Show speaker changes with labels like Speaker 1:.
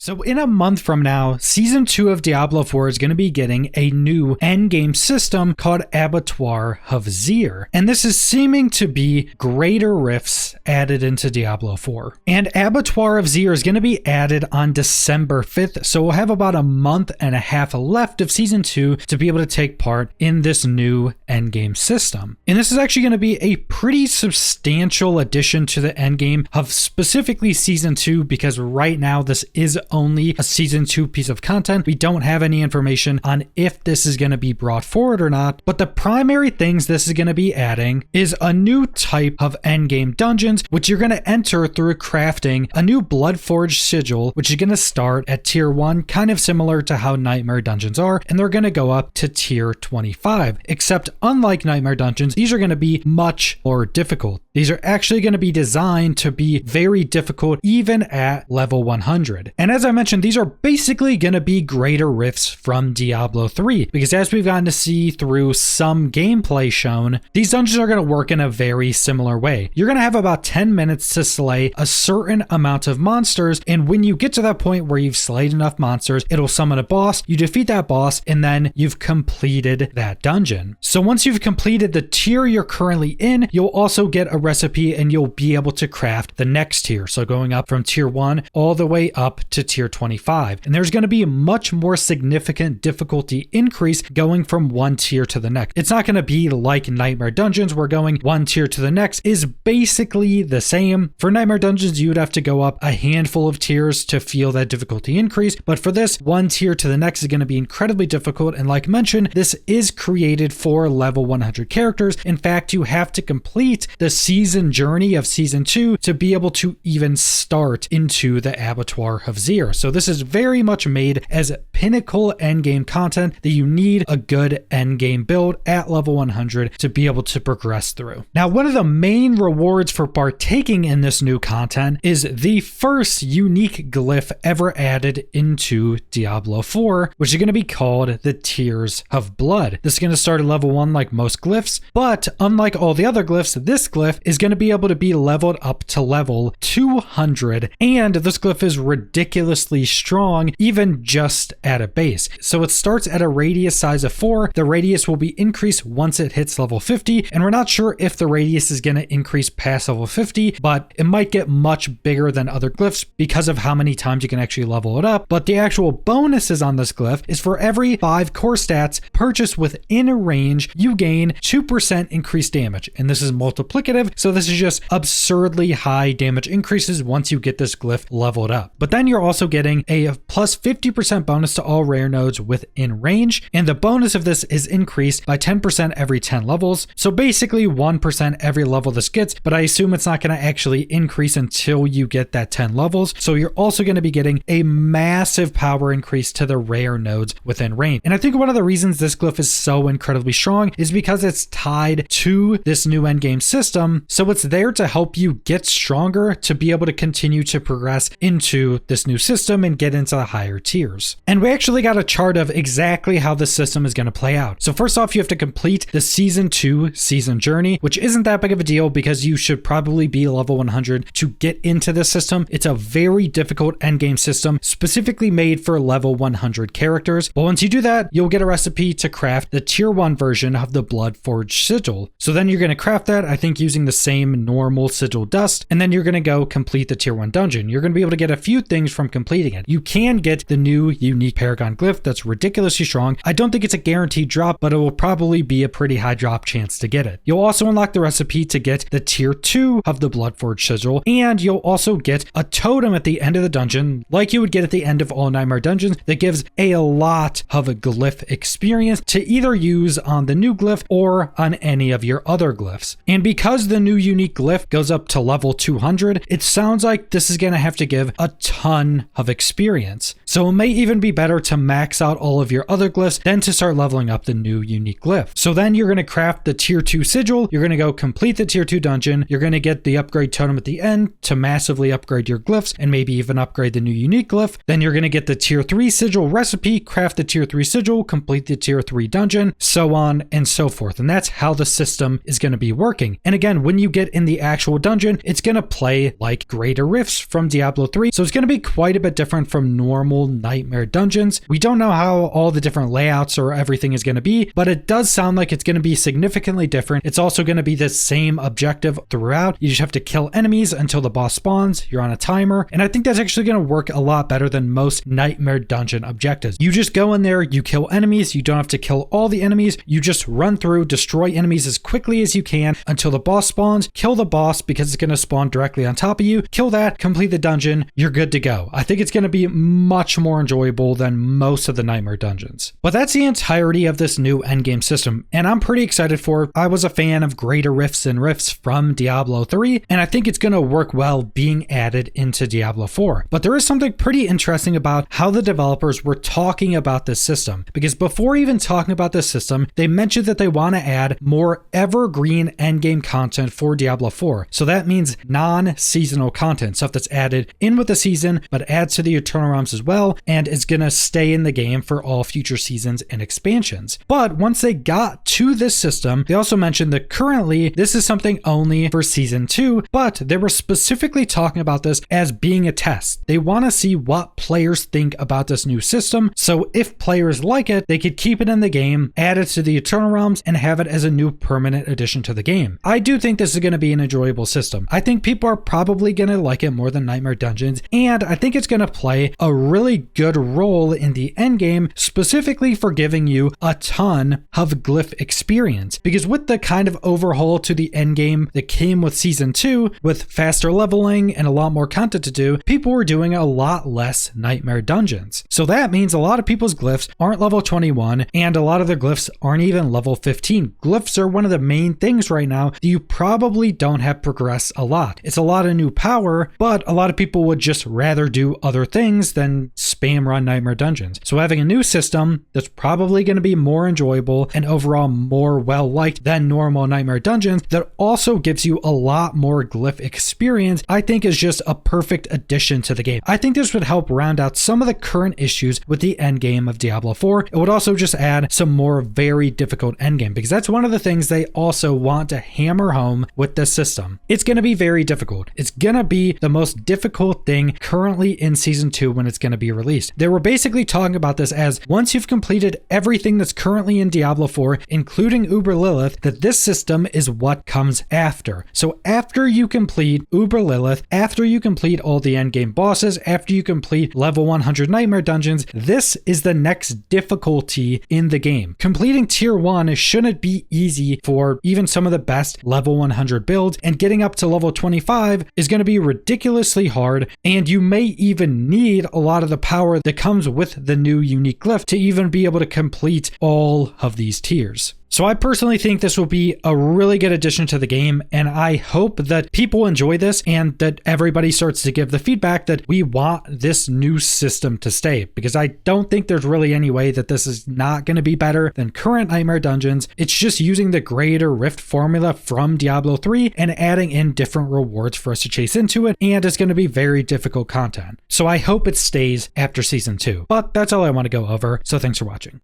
Speaker 1: So in a month from now, Season 2 of Diablo 4 is going to be getting a new endgame system called Abattoir of Zir. And this is seeming to be greater rifts added into Diablo 4. And Abattoir of Zir is going to be added on December 5th, so we'll have about a month and a half left of Season 2 to be able to take part in this new endgame system. And this is actually going to be a pretty substantial addition to the endgame of specifically Season 2, because right now this is only a Season 2 piece of content. We don't have any information on if this is going to be brought forward or not, but the primary things this is going to be adding is a new type of endgame dungeons, which you're going to enter through crafting a new Bloodforged sigil, which is going to start at tier 1, kind of similar to how Nightmare dungeons are, and they're going to go up to tier 25, except unlike Nightmare dungeons, these are going to be much more difficult. These are actually going to be designed to be very difficult even at level 100. And as I mentioned, these are basically going to be greater rifts from Diablo 3, because as we've gotten to see through some gameplay shown, these dungeons are going to work in a very similar way. You're going to have about 10 minutes to slay a certain amount of monsters, and when you get to that point where you've slayed enough monsters, it'll summon a boss, you defeat that boss, and then you've completed that dungeon. So once you've completed the tier you're currently in, you'll also get a recipe and you'll be able to craft the next tier. So going up from tier 1 all the way up to tier 25. And there's going to be a much more significant difficulty increase going from one tier to the next. It's not going to be like Nightmare Dungeons where going one tier to the next is basically the same. For Nightmare Dungeons, you would have to go up a handful of tiers to feel that difficulty increase. But for this, one tier to the next is going to be incredibly difficult. And like mentioned, this is created for level 100 characters. In fact, you have to complete the season journey of Season 2 to be able to even start into the Abattoir of Zir. So this is very much made as pinnacle endgame content that you need a good endgame build at level 100 to be able to progress through. Now, one of the main rewards for partaking in this new content is the first unique glyph ever added into Diablo 4, which is going to be called the Tears of Blood. This is going to start at level 1 like most glyphs, but unlike all the other glyphs, this glyph is going to be able to be leveled up to level 200, and this glyph is ridiculously strong even just at a base. So it starts at a radius size of 4. The radius will be increased once it hits level 50, and we're not sure if the radius is going to increase past level 50, but it might get much bigger than other glyphs because of how many times you can actually level it up. But the actual bonuses on this glyph is for every 5 core stats purchased within a range, you gain 2% increased damage, and this is multiplicative, so this is just absurdly high damage increases once you get this glyph leveled up. But then you're also getting a plus 50% bonus to all rare nodes within range, and the bonus of this is increased by 10% every 10 levels, so basically 1% every level this gets, but I assume it's not going to actually increase until you get that 10 levels. So you're also going to be getting a massive power increase to the rare nodes within range. And I think one of the reasons this glyph is so incredibly strong is because it's tied to this new endgame system, so it's there to help you get stronger to be able to continue to progress into this new system and get into the higher tiers. And we actually got a chart of exactly how the system is going to play out. So first off, you have to complete the Season 2 season journey, which isn't that big of a deal because you should probably be level 100 to get into this system. It's a very difficult endgame system specifically made for level 100 characters. But once you do that, you'll get a recipe to craft the tier 1 version of the Bloodforged sigil. So then you're going to craft that, I think using the same normal sigil dust, and then you're going to go complete the tier 1 dungeon. You're going to be able to get a few things from completing it. You can get the new unique Paragon glyph that's ridiculously strong. I don't think it's a guaranteed drop, but it will probably be a pretty high drop chance to get it. You'll also unlock the recipe to get the tier 2 of the Bloodforged sigil, and you'll also get a totem at the end of the dungeon, like you would get at the end of all Nightmare dungeons, that gives a lot of a glyph experience to either use on the new glyph or on any of your other glyphs. And because the new unique glyph goes up to level 200, it sounds like this is going to have to give a ton of experience. So it may even be better to max out all of your other glyphs than to start leveling up the new unique glyph. So then you're going to craft the tier 2 sigil, you're going to go complete the tier 2 dungeon, you're going to get the upgrade totem at the end to massively upgrade your glyphs and maybe even upgrade the new unique glyph. Then you're going to get the tier 3 sigil recipe, craft the tier 3 sigil, complete the tier 3 dungeon, so on and so forth. And that's how the system is going to be working. And again, when you get in the actual dungeon, it's going to play like Greater Rifts from Diablo 3. So it's going to be quite a bit different from normal Nightmare dungeons. We don't know how all the different layouts or everything is going to be, but it does sound like it's going to be significantly different. It's also going to be the same objective throughout. You just have to kill enemies until the boss spawns. You're on a timer. And I think that's actually going to work a lot better than most Nightmare dungeon objectives. You just go in there, you kill enemies. You don't have to kill all the enemies. You just run through, destroy enemies as quickly as you can until the boss spawns, kill the boss because it's going to spawn directly on top of you, kill that, complete the dungeon, you're good to go. I think it's going to be much more enjoyable than most of the Nightmare dungeons. But that's the entirety of this new endgame system, and I'm pretty excited for it. I was a fan of Greater Rifts and Rifts from Diablo 3, and I think it's going to work well being added into Diablo 4. But there is something pretty interesting about how the developers were talking about this system, because before even talking about this system, they mentioned that they want to add more evergreen endgame content for Diablo 4. So that means non-seasonal content, stuff that's added in with the season, but adds to the Eternal Realms as well, and is going to stay in the game for all future seasons and expansions. But once they got to this system, they also mentioned that currently this is something only for season 2, but they were specifically talking about this as being a test. They want to see what players think about this new system, so if players like it, they could keep it in the game, add it to the Eternal Realms, and have it as a new permanent addition to the game. I do think this is going to be an enjoyable system. I think people are probably going to like it more than Nightmare Dungeons, and I think it's going to play a really good role in the endgame, specifically for giving you a ton of glyph experience. Because with the kind of overhaul to the endgame that came with season 2, with faster leveling and a lot more content to do, people were doing a lot less Nightmare Dungeons. So that means a lot of people's glyphs aren't level 21, and a lot of their glyphs aren't even level 15. Glyphs are one of the main things right now that you probably don't have progressed a lot. It's a lot of new power, but a lot of people would just rather do other things than spam run Nightmare Dungeons. So having a new system that's probably going to be more enjoyable and overall more well liked than normal Nightmare Dungeons that also gives you a lot more glyph experience, I think is just a perfect addition to the game. I think this would help round out some of the current issues with the endgame of Diablo 4. It would also just add some more very difficult endgame, because that's one of the things they also want to hammer home with this system. It's going to be very difficult. It's going to be the most difficult thing currently in season 2 when it's going to be released. They were basically talking about this as once you've completed everything that's currently in Diablo 4, including Uber Lilith, that this system is what comes after. So after you complete Uber Lilith, after you complete all the endgame bosses, after you complete level 100 Nightmare Dungeons, this is the next difficulty in the game. Completing tier 1 shouldn't be easy for even some of the best level 100 builds, and getting up to level 25 is going to be ridiculously hard, and you may even need a lot of the power that comes with the new unique glyph to even be able to complete all of these tiers. So I personally think this will be a really good addition to the game, and I hope that people enjoy this and that everybody starts to give the feedback that we want this new system to stay, because I don't think there's really any way that this is not going to be better than current Nightmare Dungeons. It's just using the Greater Rift formula from Diablo 3 and adding in different rewards for us to chase into it, and it's going to be very difficult content. So I hope it stays after season 2. But that's all I want to go over, so thanks for watching.